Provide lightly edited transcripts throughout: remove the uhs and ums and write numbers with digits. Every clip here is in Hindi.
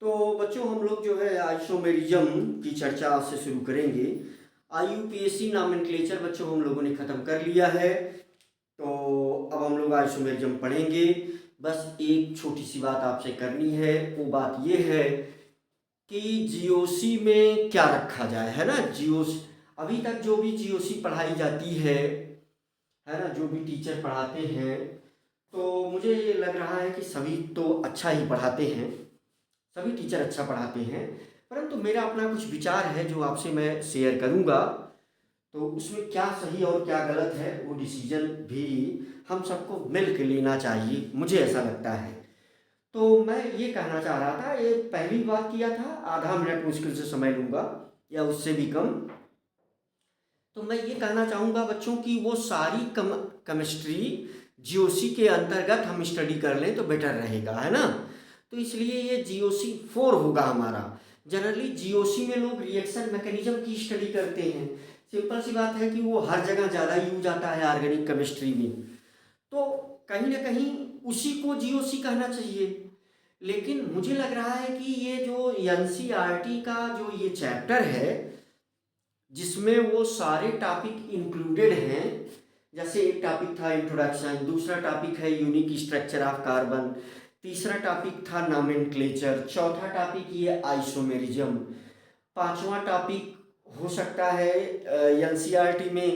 तो बच्चों हम लोग जो है आइसोमेरिज्म की चर्चा से शुरू करेंगे। आईयूपीएसी नॉमेनक्लेचर बच्चों हम लोगों ने ख़त्म कर लिया है। तो अब हम लोग आइसोमेरिज्म पढ़ेंगे। बस एक छोटी सी बात आपसे करनी है, वो बात ये है कि जीओसी में क्या रखा जाए, है ना। जीओसी अभी तक जो भी जीओसी पढ़ाई जाती है ना, जो भी टीचर पढ़ाते हैं, तो मुझे ये लग रहा है कि सभी तो अच्छा ही पढ़ाते हैं, सभी टीचर अच्छा पढ़ाते हैं। परंतु मेरा अपना कुछ विचार है जो आपसे मैं शेयर करूंगा। तो उसमें क्या सही और क्या गलत है वो डिसीजन भी हम सबको मिल के लेना चाहिए, मुझे ऐसा लगता है। तो मैं ये कहना चाह रहा था, ये पहली बात किया था, आधा मिनट मुश्किल से समय लूँगा या उससे भी कम। तो मैं ये कहना चाहूँगा बच्चों की वो सारी केमिस्ट्री जीओसी के अंतर्गत हम स्टडी कर लें तो बेटर रहेगा, है ना। तो इसलिए ये जीओसी 4 होगा हमारा। जनरली जीओसी में लोग रिएक्शन मैकेनिज्म की स्टडी करते हैं। सिंपल सी बात है कि वो हर जगह ज़्यादा यूज आता है ऑर्गेनिक केमिस्ट्री में, तो कहीं ना कहीं उसी को जीओसी कहना चाहिए। लेकिन मुझे लग रहा है कि ये जो एनसीईआरटी का जो ये चैप्टर है, जिसमें वो सारे टॉपिक इंक्लूडेड हैं, जैसे एक टॉपिक था इंट्रोडक्शन, दूसरा टॉपिक है यूनिक स्ट्रक्चर ऑफ कार्बन, तीसरा टॉपिक था नॉमेनक्लेचर, चौथा टॉपिक ये आइसोमेरिज्म, पांचवा टॉपिक हो सकता है एनसीईआरटी में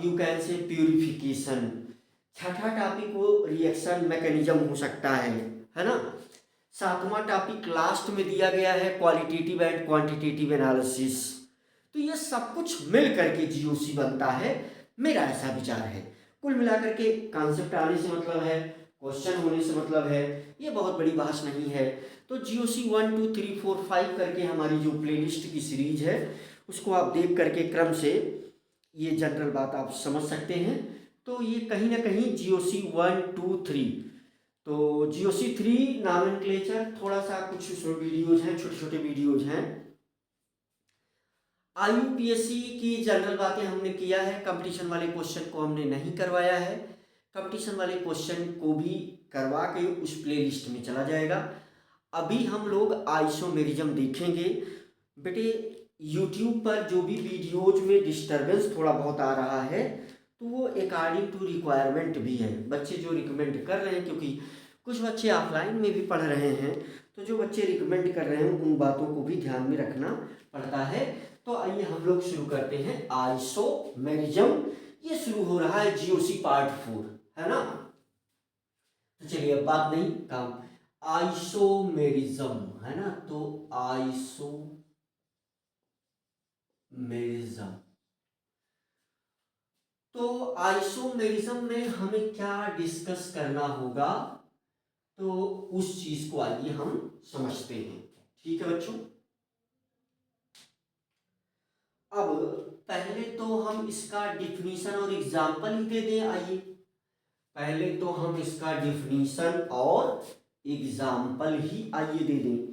यू कैन से प्यूरिफिकेशन, छठा टॉपिक वो रिएक्शन मैकेनिज्म हो सकता है ना। सातवां टॉपिक लास्ट में दिया गया है क्वालिटेटिव एंड क्वांटिटेटिव एनालिसिस। तो ये सब कुछ मिल करके जीओसी बनता है, मेरा ऐसा विचार है। कुल मिलाकर के कॉन्सेप्ट आने से मतलब है, क्वेश्चन होने से मतलब है, ये बहुत बड़ी बहस नहीं है। तो जीओसी 1 2 3 4 5 करके हमारी जो प्लेलिस्ट की सीरीज है उसको आप देख करके क्रम से ये जनरल बात आप समझ सकते हैं। तो ये कहीं ना कहीं जीओसी 1 2 3, तो जीओसी 3 नॉमेनक्लेचर थोड़ा सा कुछ उसमें वीडियोज हैं, छोटे छोटे वीडियोज हैं। आईयूपीएससी की जनरल बातें हमने किया है, कंपटीशन वाले क्वेश्चन को हमने नहीं करवाया है। कंपटीशन वाले क्वेश्चन को भी करवा के उस प्लेलिस्ट में चला जाएगा। अभी हम लोग आइसोमेरिज्म देखेंगे। बेटे यूट्यूब पर जो भी वीडियोज में डिस्टरबेंस थोड़ा बहुत आ रहा है, तो वो अकॉर्डिंग टू रिक्वायरमेंट भी है, बच्चे जो रिकमेंड कर रहे हैं, क्योंकि कुछ बच्चे ऑफलाइन में भी पढ़ रहे हैं, तो जो बच्चे रिकमेंड कर रहे हैं उन बातों को भी ध्यान में रखना पड़ता है। तो आइए हम लोग शुरू करते हैं आइसोमेरिज्म। ये शुरू हो रहा है जीओसी पार्ट 4, है ना। तो चलिए अब बात नहीं काम, आइसोमेरिज्म है ना। तो आइसोमेरिज्म, तो आइसोमेरिज्म में हमें क्या डिस्कस करना होगा, तो उस चीज को आइए हम समझते हैं। ठीक है बच्चों, अब पहले तो हम इसका डिफिनीशन और एग्जाम्पल ही दे दें। आइए पहले तो हम इसका डिफिनीशन और एग्जाम्पल ही आइए दे दें।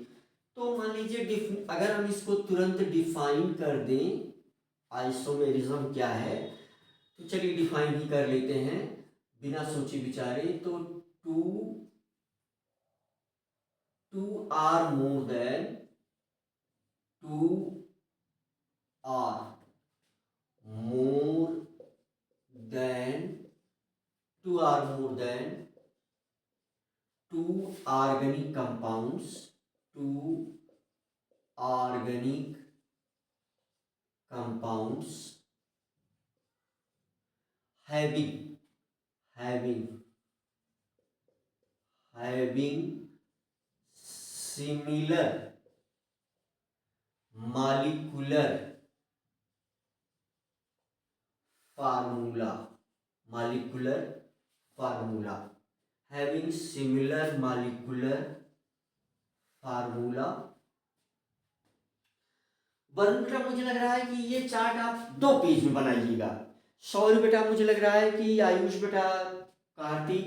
तो मान लीजिए अगर हम इसको तुरंत डिफाइन कर दें, आइसोमेरिज्म क्या है, तो चलिए डिफाइन ही कर लेते हैं बिना सोचे विचारे। तो two two or more than two or more than two or more than two organic compounds, two organic compounds having having having similar molecular formula, molecular formula, having similar molecular formula। Varun बेटा मुझे लग रहा है कि ये चार्ट आप 2 पेज में बनाइएगा। सौर्य बेटा मुझे लग रहा है कि आयुष बेटा, कार्तिक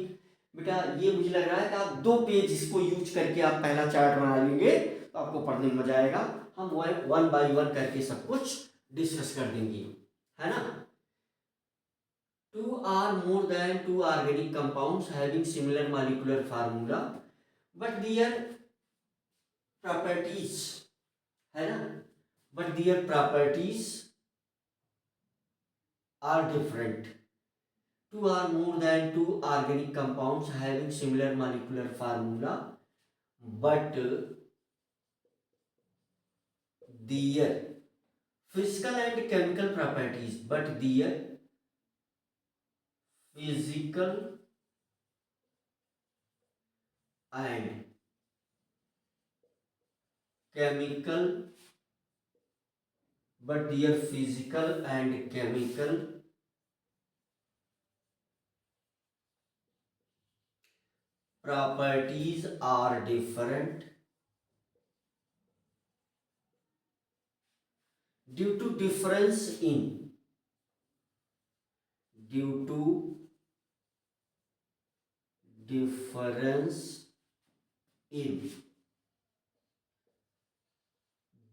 बेटा, ये मुझे लग रहा है कि आप 2 पेज इसको यूज करके आप पहला चार्ट बना लेंगे तो आपको पढ़ने में मजा आएगा। हम वन बाय वन करके सब कुछ डिस्कस कर देंगे, है ना। Two or more than two organic compounds having similar molecular formula, but their properties है ना, but their properties are different. Two or more than two organic compounds having similar molecular formula, but their physical and chemical properties, but their physical and chemical, but their physical and chemical properties are different due to difference in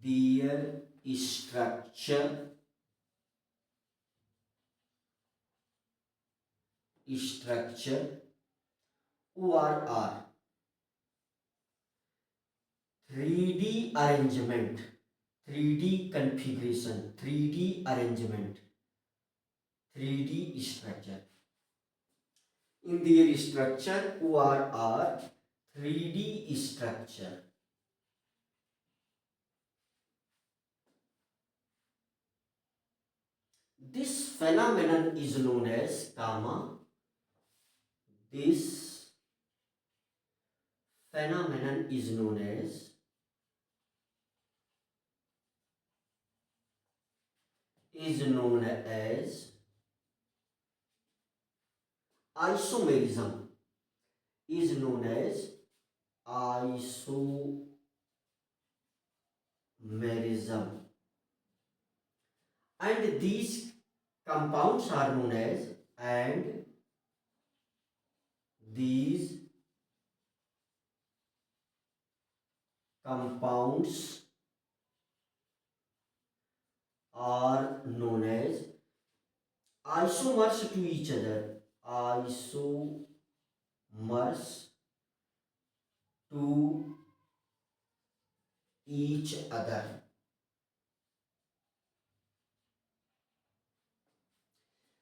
their structure ORR, 3D arrangement, 3D configuration, 3D arrangement, 3D structure. In their structure ORR, 3D structure. This phenomenon is known as gamma. This phenomenon is known as isomerism, is known as isomerism, and these compounds are known as these compounds are known as isomers to each other, isomers to each other.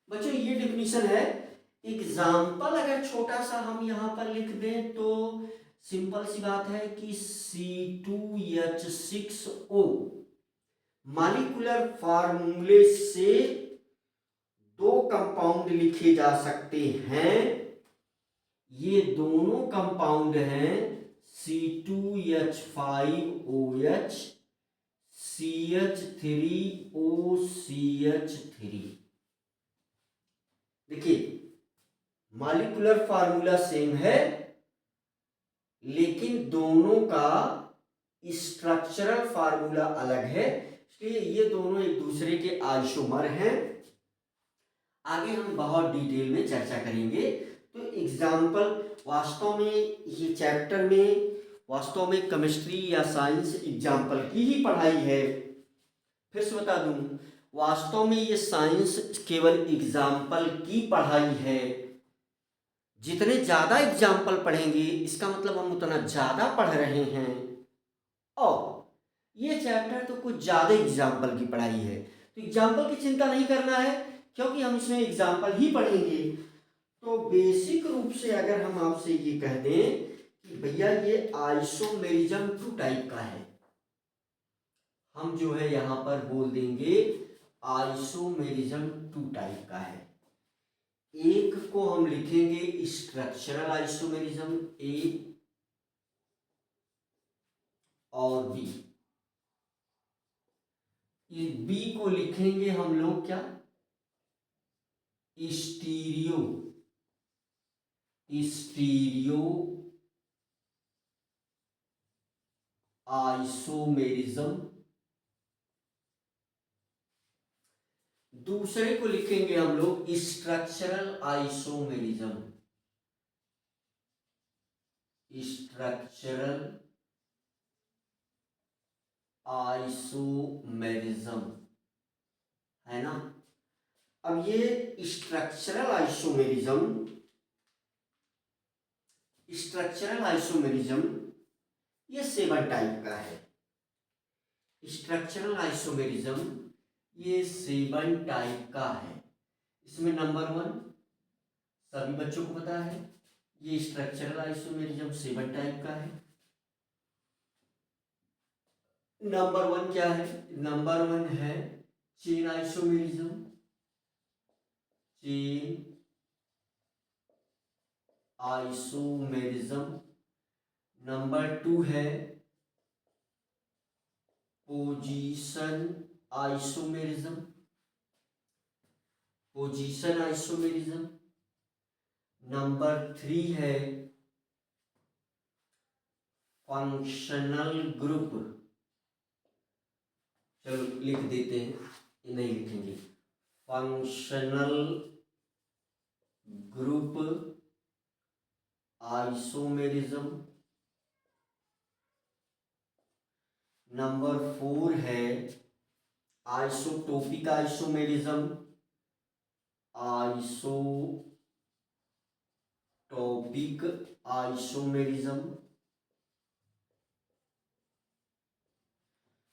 बच्चों ये डेफिनेशन है. एग्जाम्पल अगर छोटा सा हम यहां पर लिख दें तो सिंपल सी बात है कि C2H6O मॉलिक्यूलर फार्मूले से दो कंपाउंड लिखे जा सकते हैं. ये दोनों कंपाउंड हैं C2H5OH CH3OCH3. देखिए मॉलिक्यूलर फार्मूला सेम है लेकिन दोनों का स्ट्रक्चरल फार्मूला अलग है, इसलिए ये दोनों एक दूसरे के आइसोमर हैं. आगे हम बहुत डिटेल में चर्चा करेंगे. तो एग्जाम्पल वास्तव में ये चैप्टर में वास्तव में केमिस्ट्री या साइंस एग्जाम्पल की ही पढ़ाई है. फिर से बता दूं, वास्तव में ये साइंस केवल एग्जाम्पल की पढ़ाई है. जितने ज़्यादा एग्जाम्पल पढ़ेंगे इसका मतलब हम उतना ज़्यादा पढ़ रहे हैं. और ये चैप्टर तो कुछ ज़्यादा एग्जाम्पल की पढ़ाई है, तो एग्जाम्पल की चिंता नहीं करना है क्योंकि हम इसमें एग्जाम्पल ही पढ़ेंगे. तो बेसिक रूप से अगर हम आपसे ये कह दें कि भैया ये आइसोमेरिज्म 2 टाइप का है, हम जो है यहां पर बोल देंगे आइसोमेरिज्म 2 टाइप का है. एक को हम लिखेंगे स्ट्रक्चरल आइसोमेरिज्म ए और बी. बी को लिखेंगे हम लोग क्या, स्टीरियो आइसोमेरिज्म. दूसरे को लिखेंगे हम लोग स्ट्रक्चरल आइसोमेरिज्म. है ना. अब ये स्ट्रक्चरल आइसोमेरिज्म ये 7 टाइप का है। स्ट्रक्चरल आइसोमेरिज्म ये 7 टाइप का है। इसमें नंबर 1 सभी बच्चों को पता है, ये स्ट्रक्चरल आइसोमेरिज्म 7 टाइप का है। नंबर 1 क्या है? नंबर 1 है chain isomerism, chain isomerism. Number 2 है position isomerism, position isomerism. Number 3 है फंक्शनल ग्रुप। चलो लिख देते हैं, ये नहीं लिखेंगे। Functional group isomerism. नंबर 4 है isotopic isomerism, isotopic isomerism.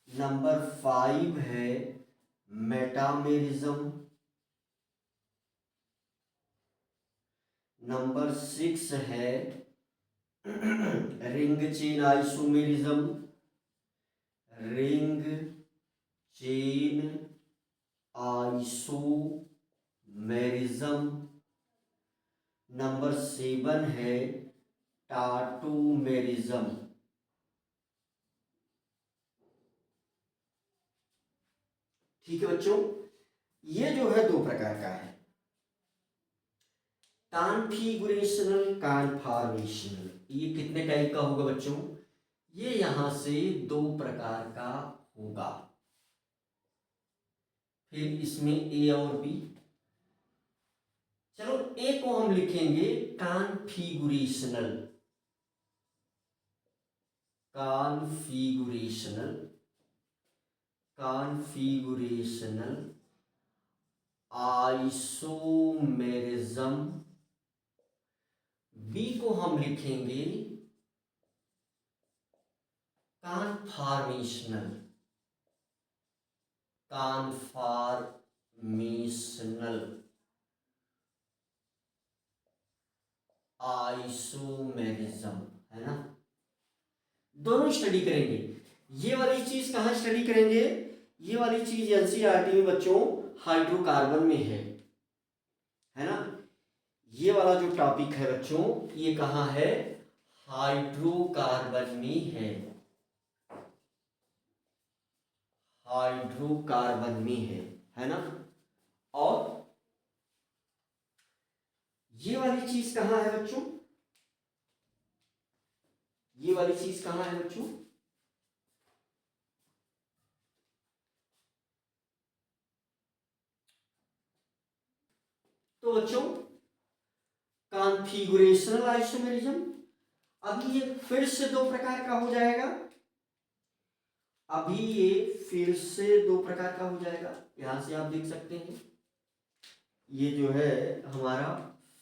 Number 5 है मेटामेरिज्म। नंबर 6 है ring chain isomerism, ring chain isomerism. Number 7 है टाटोमेरिज्म। ठीक है बच्चों, ये जो है 2 प्रकार का है, कॉन्फिगुरेशनल कॉन्फॉर्मेशनल। ये कितने टाइप का होगा बच्चों? ये यहां से 2 प्रकार का होगा। फिर इसमें ए और बी। चलो ए को हम लिखेंगे कॉन्फिगुरेशनल, कॉन्फिगुरेशनल, कॉन्फिगुरेशनल आइसोमेरिज्म। बी को हम लिखेंगे कॉन्फॉर्मेशनल, कॉन्फॉर्मेशनल आइसोमेरिज्म, है ना। दोनों स्टडी करेंगे। ये वाली चीज कहां स्टडी करेंगे? ये वाली चीज एनसीईआरटी में बच्चों हाइड्रोकार्बन में है ना। ये वाला जो टॉपिक है बच्चों, ये कहां है? हाइड्रोकार्बन में हाइड्रोकार्बन में है ना। और ये वाली चीज कहां है बच्चों? ये वाली चीज कहां है बच्चों? तो बच्चों कॉन्फिगुरेशनल आइसोमेरिज्म, अभी ये फिर से 2 प्रकार का हो जाएगा। अभी ये फिर से 2 प्रकार का हो जाएगा। यहां से आप देख सकते हैं, ये जो है हमारा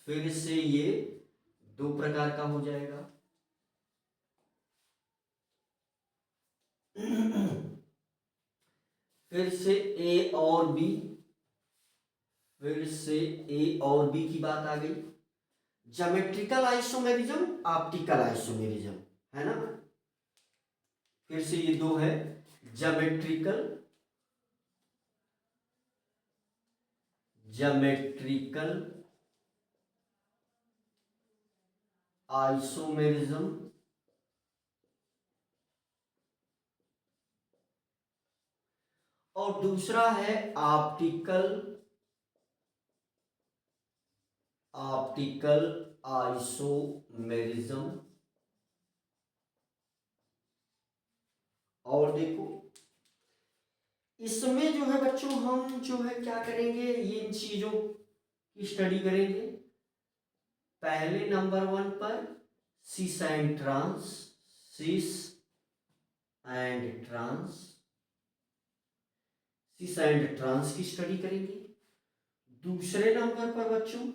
फिर से ये 2 प्रकार का हो जाएगा। फिर से ए और बी, फिर से ए और बी की बात आ गई। ज्योमेट्रिकल आइसोमेरिज्म, ऑप्टिकल आइसोमेरिज्म, है ना। फिर से ये 2 है, ज्योमेट्रिकल, ज्योमेट्रिकल आइसोमेरिज्म और दूसरा है ऑप्टिकल, ऑप्टिकल आइसोमेरिज्म। और देखो इसमें जो है बच्चों हम जो है क्या करेंगे, ये इन चीजों की स्टडी करेंगे। पहले नंबर 1 पर cis and trans, cis and trans, cis and trans की स्टडी करेंगे। दूसरे नंबर पर बच्चों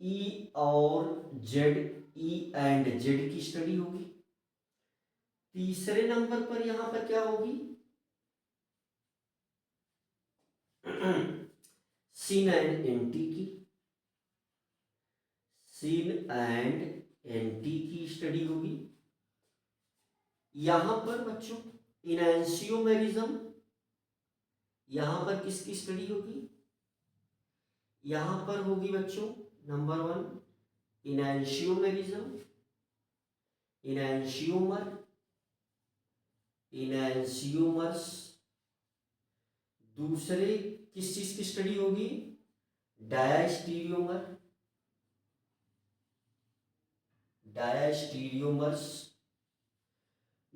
ई और जेड, ई एंड जेड की स्टडी होगी। तीसरे नंबर पर यहां पर क्या होगी, सीन एंड एंटी की, सीन एंड एंटी की स्टडी होगी। यहां पर बच्चों इनैंशियोमेरिज्म, यहां पर किसकी स्टडी होगी, यहां पर होगी बच्चों नंबर 1 इनैंशियोमेरिज्म, इनैंशियोमर, इनैंशियोमर्स। दूसरे किस चीज की स्टडी होगी, डायास्टीरियोमर, डायास्टीरियोमर्स।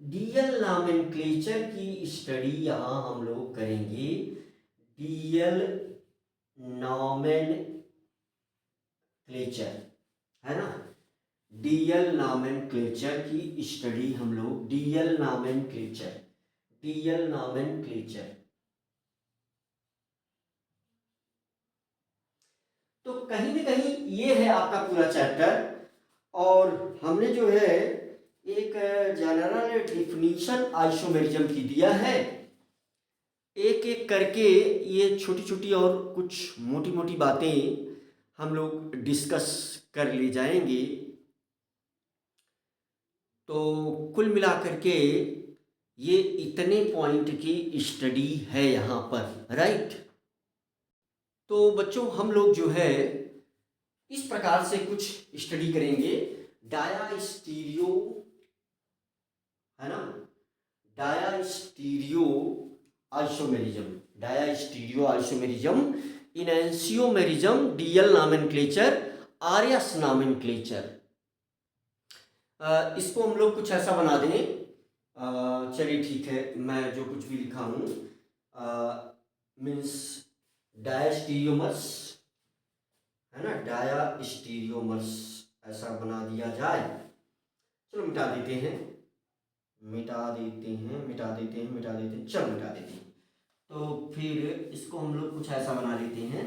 डीएल नॉमेनक्लेचर की स्टडी यहां हम लोग करेंगे, डीएल नॉमेनक्लेचर, है ना, डीएल नॉमेनक्लेचर की स्टडी हम लोग, डीएल नॉमेनक्लेचर, डीएल नॉमेनक्लेचर। तो कहीं ना कहीं ये है आपका पूरा चैप्टर, और हमने जो है एक जनरल डिफिनीशन आइसोमेरिज्म की दिया है। एक एक करके ये छोटी छोटी और कुछ मोटी मोटी बातें हम लोग डिस्कस कर ले जाएंगे। तो कुल मिलाकर के ये इतने पॉइंट की स्टडी है यहाँ पर, राइट। तो बच्चों हम लोग जो है इस प्रकार से कुछ स्टडी करेंगे, डायास्टीरियो, है ना, डायास्टीरियो isomerism, डायास्टीरियो isomerism, इनैंशियोमेरिज्म, DL nomenclature, आर्यस nomenclature. इसको हम लोग कुछ ऐसा बना दें, चलिए ठीक है, मैं जो कुछ भी लिखा हूँ मीन्स डायास्टीरियोमर्स, है ना, डायास्टीरियोमर्स ऐसा बना दिया जाए। चलो मिटा देते हैं, मिटा देते हैं, मिटा देते हैं, मिटा देते हैं, चलो मिटा देते हैं। तो फिर इसको हम लोग कुछ ऐसा बना लेते हैं,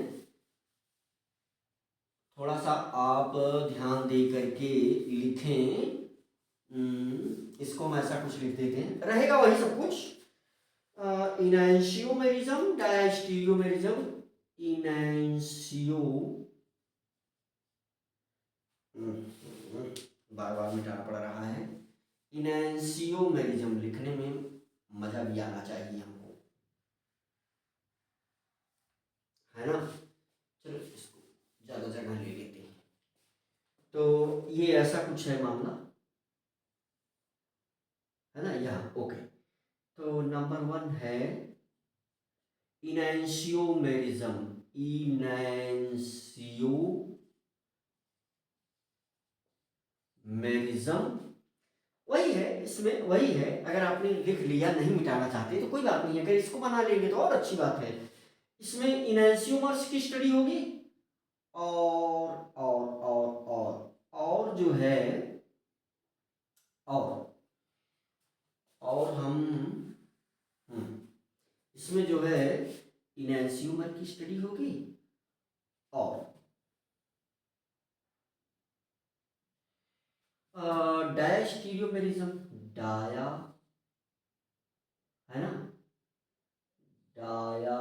थोड़ा सा आप ध्यान दे करके लिखें। इसको हम ऐसा कुछ लिख देते हैं, रहेगा वही सब कुछ, इनैंशियोमेरिज्म, डायास्टीरियोमेरिज्म, इनैंशियो, बार बार मिटाना पड़ रहा है, इनैंशियोमेरिज्म लिखने में मजा भी आना चाहिए हमको, है ना। चलो इसको ज़्यादा जगह ले लेते हैं। तो ये ऐसा कुछ है मामला, है ना, यहाँ ओके। तो नंबर 1 है इनैंशियोमेरिज्म, इनैंशियोमेरिज्म वही है, इसमें वही है। अगर आपने लिख लिया, नहीं मिटाना चाहते तो कोई बात नहीं है, अगर इसको बना लेंगे तो और अच्छी बात है। इसमें इनैंशियोमर्स की स्टडी होगी, और जो है और हम इसमें जो है इनैंशियोमर की स्टडी होगी, और डायास्टीरियोमेरिज्म, डाया, है ना, डाया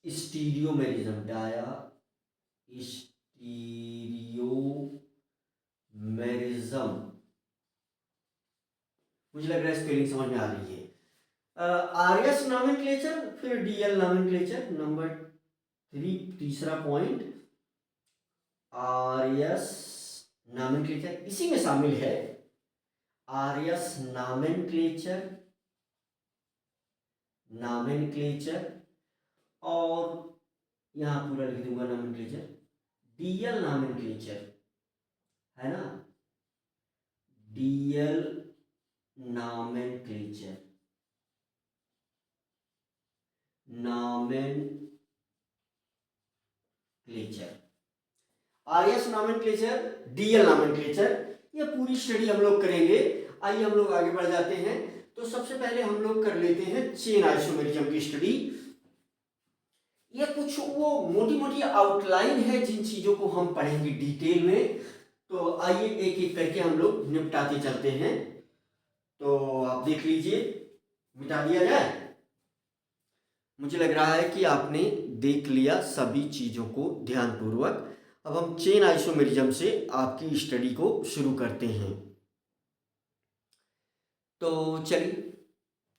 स्टीरियोमेरिज्म, डाया स्टीरियोमेरिज्म। मुझे लग रहा है स्पेलिंग समझ में आ रही है। आर्यस नॉमेनक्लेचर, फिर डीएल नॉमेनक्लेचर। नंबर 3 तीसरा पॉइंट, आर्यस नॉमेनक्लेचर इसी में शामिल है, आर्यस नॉमेनक्लेचर, नॉमेनक्लेचर, और यहां पूरा लिख दूंगा नॉमेनक्लेचर, डीएल नॉमेनक्लेचर, है ना, DL nomenclature, nomenclature, आर्यस nomenclature, DL nomenclature, ये पूरी स्टडी हम लोग करेंगे। आइए हम लोग आगे बढ़ जाते हैं। तो सबसे पहले हम लोग कर लेते हैं चेन आइसोमेरिज्म की स्टडी। ये कुछ वो मोटी मोटी आउटलाइन है जिन चीजों को हम पढ़ेंगे डिटेल में। तो आइए एक एक करके हम लोग निपटाते चलते हैं। तो आप देख लीजिए, मिटा दिया जाए। मुझे लग रहा है कि आपने देख लिया सभी चीज़ों को ध्यानपूर्वक। अब हम चेन आइसोमेरिज्म से आपकी स्टडी को शुरू करते हैं। तो चलिए,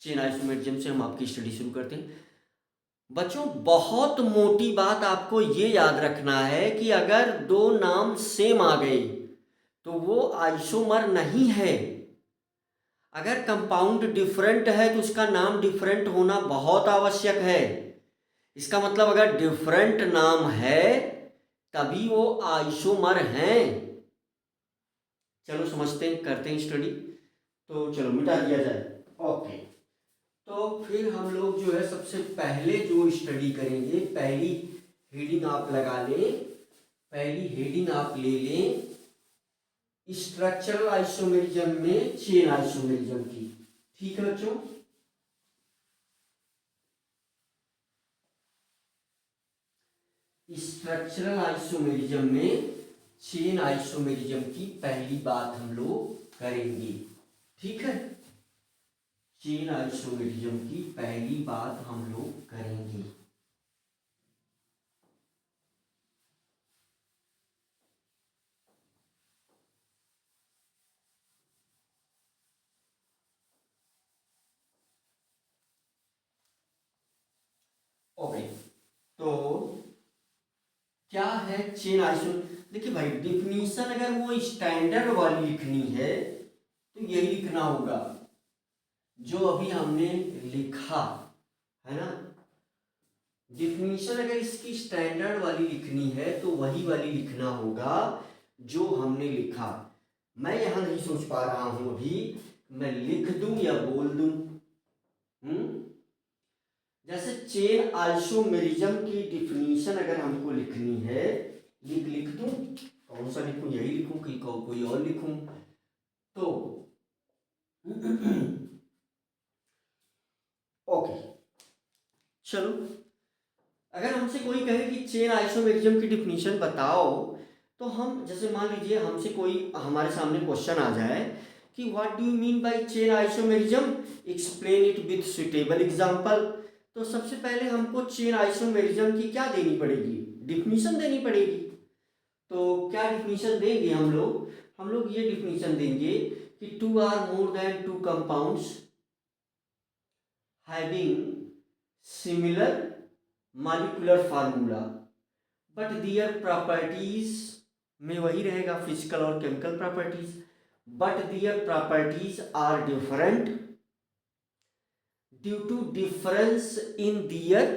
चेन आइसोमेरिज्म से हम आपकी स्टडी शुरू करते हैं। बच्चों, बहुत मोटी बात आपको ये याद रखना है कि अगर दो नाम सेम आ गए तो वो आइसोमर नहीं है। अगर कंपाउंड डिफरेंट है तो उसका नाम डिफरेंट होना बहुत आवश्यक है। इसका मतलब अगर डिफरेंट नाम है तभी वो आइसोमर हैं। चलो समझते हैं, करते हैं स्टडी। तो चलो मिटा दिया जाए। ओके, तो फिर हम लोग जो है सबसे पहले जो स्टडी करेंगे, पहली हेडिंग आप लगा लें, पहली हेडिंग आप ले लें स्ट्रक्चरल आइसोमेरिज्म में चेन आइसोमेरिज्म की। ठीक है बच्चों, स्ट्रक्चरल आइसोमेरिज्म में चेन आइसोमेरिज्म की पहली बात हम लोग करेंगे। ठीक है, चेन आइसोमेरिज्म की पहली बात हम लोग करेंगे। ओके, तो क्या है चेन आइसो। देखिए भाई, डिफिनीशन अगर वो स्टैंडर्ड वाली लिखनी है तो यही लिखना होगा जो अभी हमने लिखा है ना। डिफिनीशन अगर इसकी स्टैंडर्ड वाली लिखनी है तो वही वाली लिखना होगा जो हमने लिखा। मैं यहां नहीं सोच पा रहा हूं अभी, मैं लिख दूं या बोल दूं। जैसे चेन आइसोमेरिज्म की डिफिनीशन अगर हमको लिखनी है, लिख दूं, कौन सा लिखूं, यही लिखूं कि कोई और लिखूं। तो ओके, चलो, अगर हमसे कोई कहे कि चेन आइसोमेरिज्म की डिफिनीशन बताओ, तो हम जैसे मान लीजिए हमसे कोई हमारे सामने क्वेश्चन आ जाए कि what do you mean by chain isomerism, explain it with suitable example. तो सबसे पहले हमको चेन आइसोमेरिज्म की क्या देनी पड़ेगी, डिफिनीशन देनी पड़ेगी। तो क्या डिफिनीशन देंगे हम लोग ये डिफिनीशन देंगे कि two or more than two compounds having similar molecular formula but their properties में वही रहेगा, फिजिकल और chemical properties, but their properties are different due to difference in their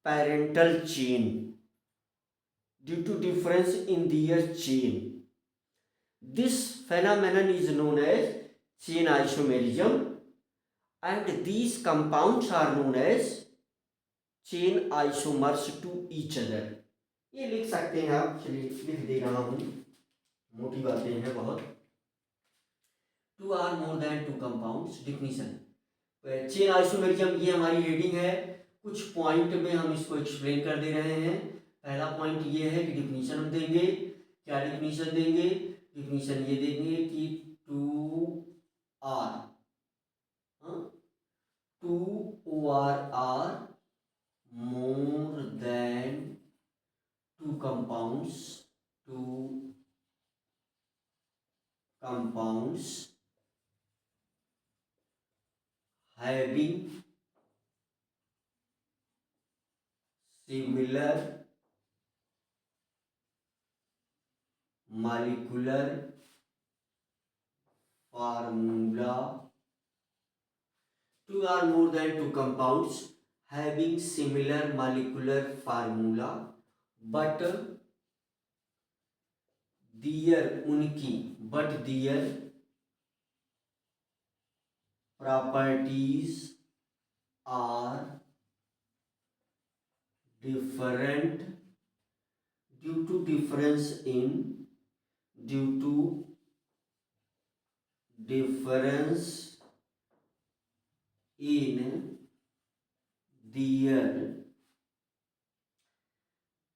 parental chain, due to difference in their chain. This phenomenon is known as chain isomerism and these compounds are known as chain isomers to each other. ये लिख सकते हैं आप, चलिए लिख दे रहा हूँ, मोटी बातें हैं बहुत। Two or more than two compounds, definition chain isomerism, ये हमारी हेडिंग है। कुछ पॉइंट में हम इसको एक्सप्लेन कर दे रहे हैं। पहला पॉइंट ये है कि डिफिनीशन हम देंगे। क्या डिफिनीशन देंगे, डिफिनीशन ये देंगे कि two or, two oh or more than two compounds, two compounds having similar molecular formula, two or more than two compounds having similar molecular formula but their properties are different due to difference in their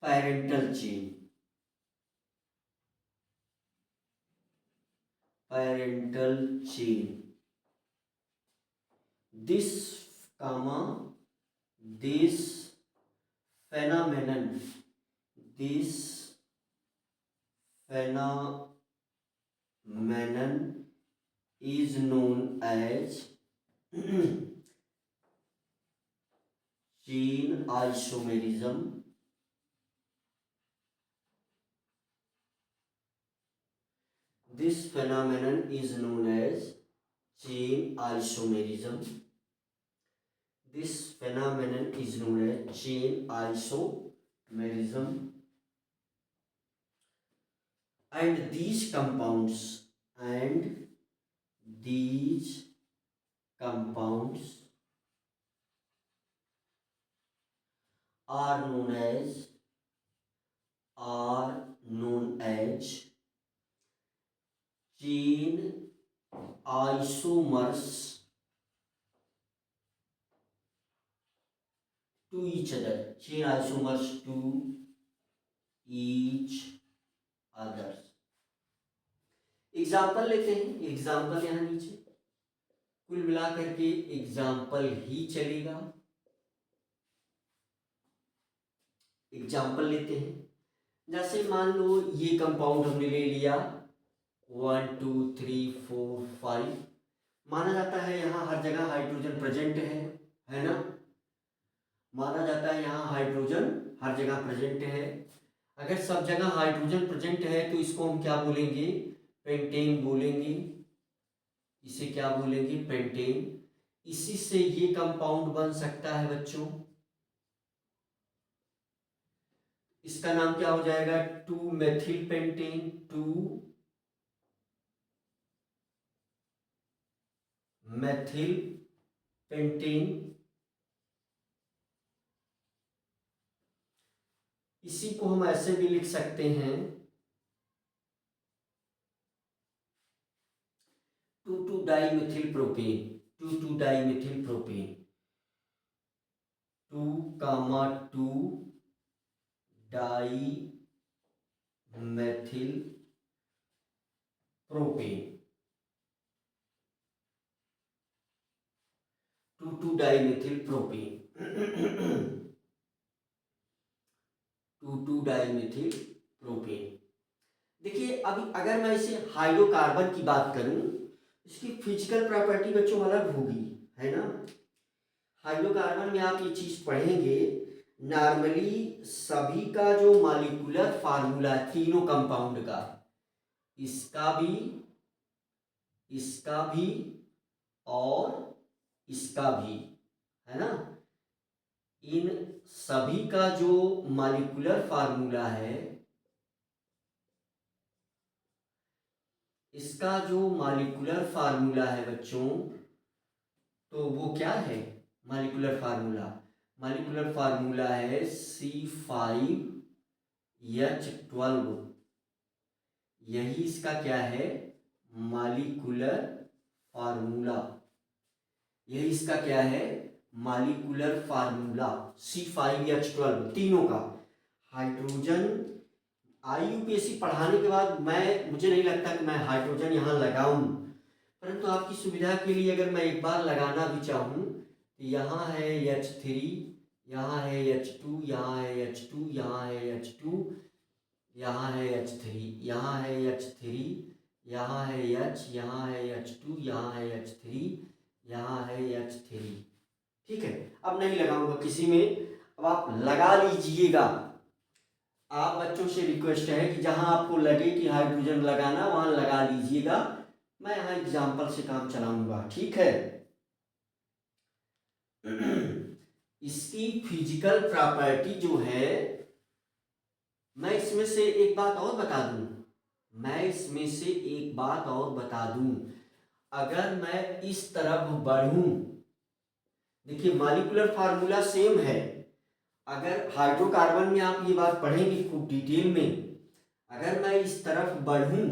parental chain। parental chain. This phenomenon is known as chain isomerism. This phenomenon is known as chain isomerism. This phenomenon is known as chain isomerism. And these compounds are known as chain isomers to each other. Chain isomers to each others. Example लेते हैं, एग्जाम्पल यहां नीचे, कुल मिलाकर के एग्जाम्पल ही चलेगा। एग्जाम्पल लेते हैं, जैसे मान लो ये कंपाउंड हमने ले लिया 1 2 3 4 5, माना जाता है यहाँ हर जगह हाइड्रोजन प्रेजेंट है ना, माना जाता है यहाँ हाइड्रोजन हर जगह प्रेजेंट है। अगर सब जगह हाइड्रोजन प्रेजेंट है तो इसको हम क्या बोलेंगे, पेंटेन बोलेंगे। इसे क्या बोलेंगे, पेंटेन। इसी से ये कंपाउंड बन सकता है बच्चों, इसका नाम क्या हो जाएगा, 2 मेथिल पेंटेन, 2 मेथिल पेंटेन। इसी को हम ऐसे भी लिख सकते हैं two two dimethyl propane, two two dimethyl propane, two two dimethyl propane, two two dimethyl propane, two two dimethyl propane. देखिए अभी अगर मैं इसे हाइड्रोकार्बन की बात करूं, इसकी फिजिकल प्रॉपर्टी बच्चों अलग होगी, है ना। हाइड्रोकार्बन में आप ये चीज पढ़ेंगे, नॉर्मली सभी का जो मॉलिक्यूलर फार्मूला तीनों कंपाउंड का, इसका भी और इसका भी, है ना, इन सभी का जो मॉलिक्यूलर फार्मूला है, इसका जो मॉलिक्यूलर फार्मूला है बच्चों, तो वो क्या है मॉलिक्यूलर फार्मूला, मॉलिक्यूलर फार्मूला है C5H12। यही इसका क्या है, मॉलिक्यूलर फार्मूला, यही इसका क्या है, मॉलिक्यूलर फार्मूला C5H12 तीनों का। हाइड्रोजन IUPAC पढ़ाने के बाद मुझे नहीं लगता कि मैं हाइड्रोजन यहाँ लगाऊं, परंतु आपकी सुविधा के लिए अगर मैं एक बार लगाना भी चाहूँ तो यहाँ है H3, यहाँ है H2, यहाँ है H2, यहाँ है H2, यहाँ है H3, यहाँ है H3, यहाँ है H, यहाँ है H2, यहाँ है H3, यहाँ है H3। ठीक है, अब नहीं लगाऊंगा किसी में, अब आप लगा लीजिएगा। आप बच्चों से रिक्वेस्ट है कि जहां आपको लगे कि हाइड्रोजन लगाना वहां लगा लीजिएगा, मैं यहाँ एग्जाम्पल से काम चलाऊंगा, ठीक है। इसकी फिजिकल प्रॉपर्टी जो है, मैं इसमें से एक बात और बता दूं, अगर मैं इस तरफ बढ़ूं, देखिए मॉलिक्यूलर फार्मूला सेम है। अगर हाइड्रोकार्बन में आप ये बात पढ़ेंगे खूब डिटेल में, अगर मैं इस तरफ बढ़ूं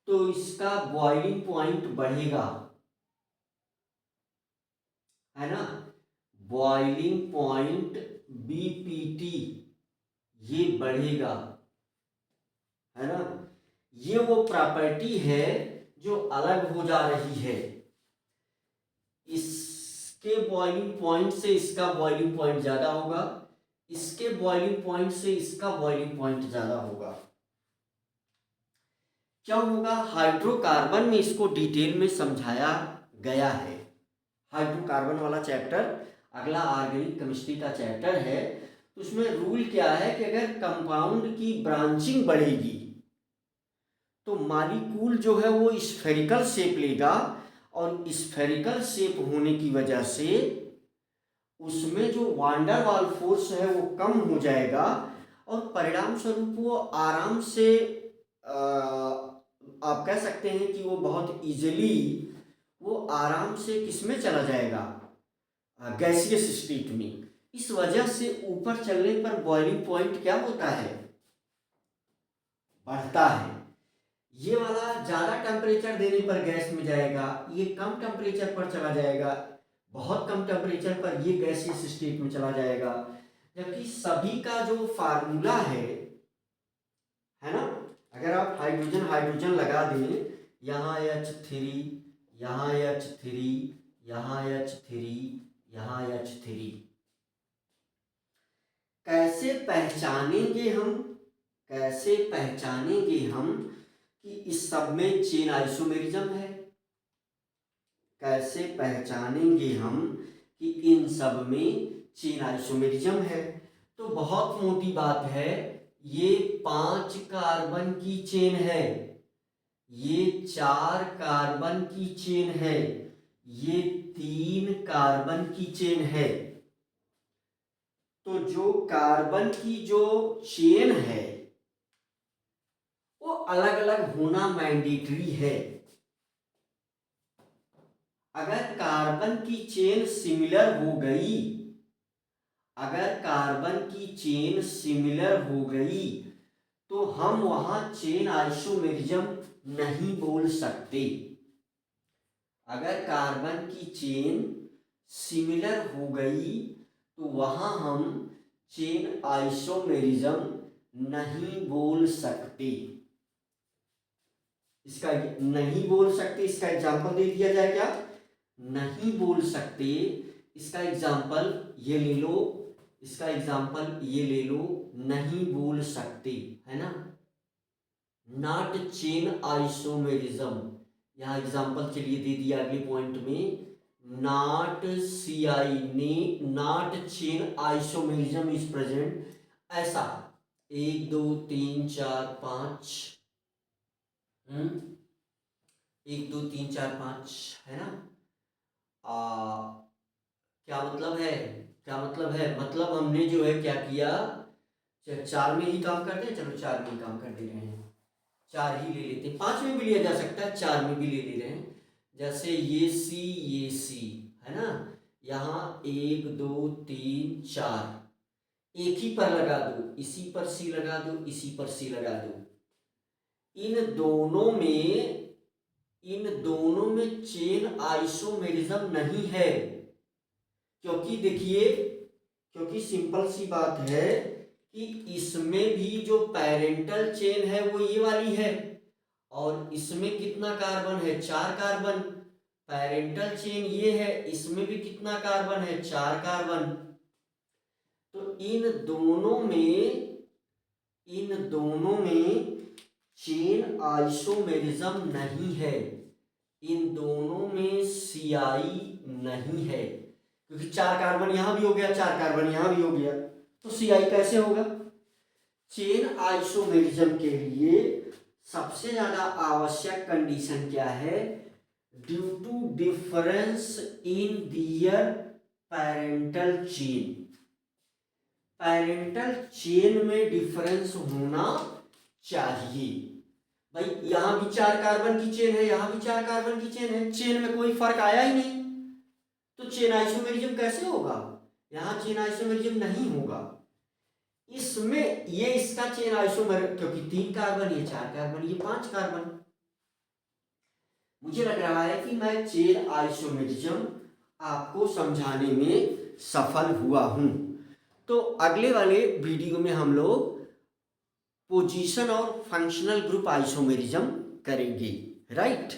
तो इसका बॉइलिंग पॉइंट बढ़ेगा, है ना, बॉइलिंग पॉइंट BPT ये बढ़ेगा, है ना। ये वो प्रॉपर्टी है जो अलग हो जा रही है। इसके बॉइलिंग पॉइंट से इसका बॉइलिंग पॉइंट ज़्यादा होगा, इसके बॉइलिंग पॉइंट से इसका बॉइलिंग पॉइंट ज़्यादा होगा। क्या होगा? हाइड्रोकार्बन में इसको डिटेल में समझाया गया है। हाइड्रोकार्बन वाला चैप्टर अगला ऑर्गेनिक केमिस्ट्री का चैप्टर है। तो उसमें रूल क्या है कि अगर कंपाउंड की ब्रांचिंग बढ़ेगी तो मॉलिक्यूल जो है वो स्फेरिकल शेप लेगा, और स्फेरिकल शेप होने की वजह से उसमें जो वांडर वाल फोर्स है वो कम हो जाएगा, और परिणाम स्वरूप वो आराम से आप कह सकते हैं कि वो बहुत इजीली वो आराम से किसमें चला जाएगा? गैसियस स्टेट में। इस वजह से ऊपर चलने पर बॉइलिंग पॉइंट क्या होता है? बढ़ता है। ये वाला ज़्यादा टेम्परेचर देने पर गैस में जाएगा, ये कम टेम्परेचर पर चला जाएगा, बहुत कम टेम्परेचर पर ये गैसियस स्टेट में चला जाएगा। जबकि सभी का जो फार्मूला है ना, अगर आप हाइड्रोजन हाइड्रोजन लगा दें, यहाँ H3, यहाँ H3, यहाँ H3, यहाँ H3, कैसे पहचानेंगे हम? कैसे पहचानेंगे हम कि इस सब में चेन आइसोमेरिज्म है? कैसे पहचानेंगे हम कि इन सब में चेन आइसोमेरिज्म है? तो बहुत मोटी बात है, ये 5 कार्बन की चेन है, ये 4 कार्बन की चेन है, ये 3 कार्बन की चेन है। तो जो कार्बन की जो चेन है वो अलग अलग होना मैंडेटरी है। अगर कार्बन की चेन सिमिलर हो गई, अगर कार्बन की चेन सिमिलर हो गई तो हम वहां चेन आइसोमेरिज्म नहीं बोल सकते। अगर कार्बन की चेन सिमिलर हो गई तो वहां हम चेन आइसोमेरिज्म नहीं बोल सकते। इसका नहीं बोल सकते, इसका एग्जांपल दे दिया जाए क्या? नहीं बोल सकते, इसका एग्जांपल ये ले लो, इसका एग्जांपल ये ले लो, नहीं बोल सकते, है ना। नॉट चेन आइसोमेरिज्म, यहाँ एग्जांपल चलिए दे दिया अगले पॉइंट में, not not chain isomerism is present. ऐसा 1 2 3 4 5, 1 2 3 4 5 है ना। क्या मतलब है? क्या मतलब है? मतलब हमने जो है क्या किया, 4 में ही काम करते हैं, चलो 4 में ही काम कर दे रहे हैं, 4 ही ले लेते हैं, 5 में भी लिया जा सकता है, 4 में भी ले ले रहे हैं। जैसे ये सी है ना, यहाँ 1 2 3 4, एक ही पर लगा दो, इसी पर सी लगा दो, इसी पर सी लगा दो। इन दोनों में चेन आइसोमेरिज्म नहीं है, क्योंकि देखिए, क्योंकि सिंपल सी बात है कि इसमें भी जो पेरेंटल चेन है वो ये वाली है, और इसमें कितना कार्बन है? 4 कार्बन। पेरेंटल चेन ये है, इसमें भी कितना कार्बन है? 4 कार्बन। तो इन दोनों में चेन आइसोमेरिज्म नहीं है, इन दोनों में सीआई नहीं है, क्योंकि 4 कार्बन यहां भी हो गया, 4 कार्बन यहां भी हो गया, तो सीआई कैसे होगा? चेन आइसोमेरिज्म के लिए सबसे ज्यादा आवश्यक कंडीशन क्या है? Due to difference in their parental chain. Parental chain में डिफरेंस होना चाहिए। भाई यहां भी 4 कार्बन की चेन है, यहां भी 4 कार्बन की चेन है, चेन में कोई फर्क आया ही नहीं, तो चेन आइसोमेरिज्म कैसे होगा? यहां चेन आइसोमेरिज्म नहीं होगा। इसमें ये इसका चेन आइसोमेर, क्योंकि 3 कार्बन, ये 4 कार्बन, ये 5 कार्बन। मुझे लग रहा है कि मैं चेन आइसोमेरिज्म आपको समझाने में सफल हुआ हूं। तो अगले वाले वीडियो में हम लोग पोजीशन और फंक्शनल ग्रुप आइसोमेरिज्म करेंगे, राइट।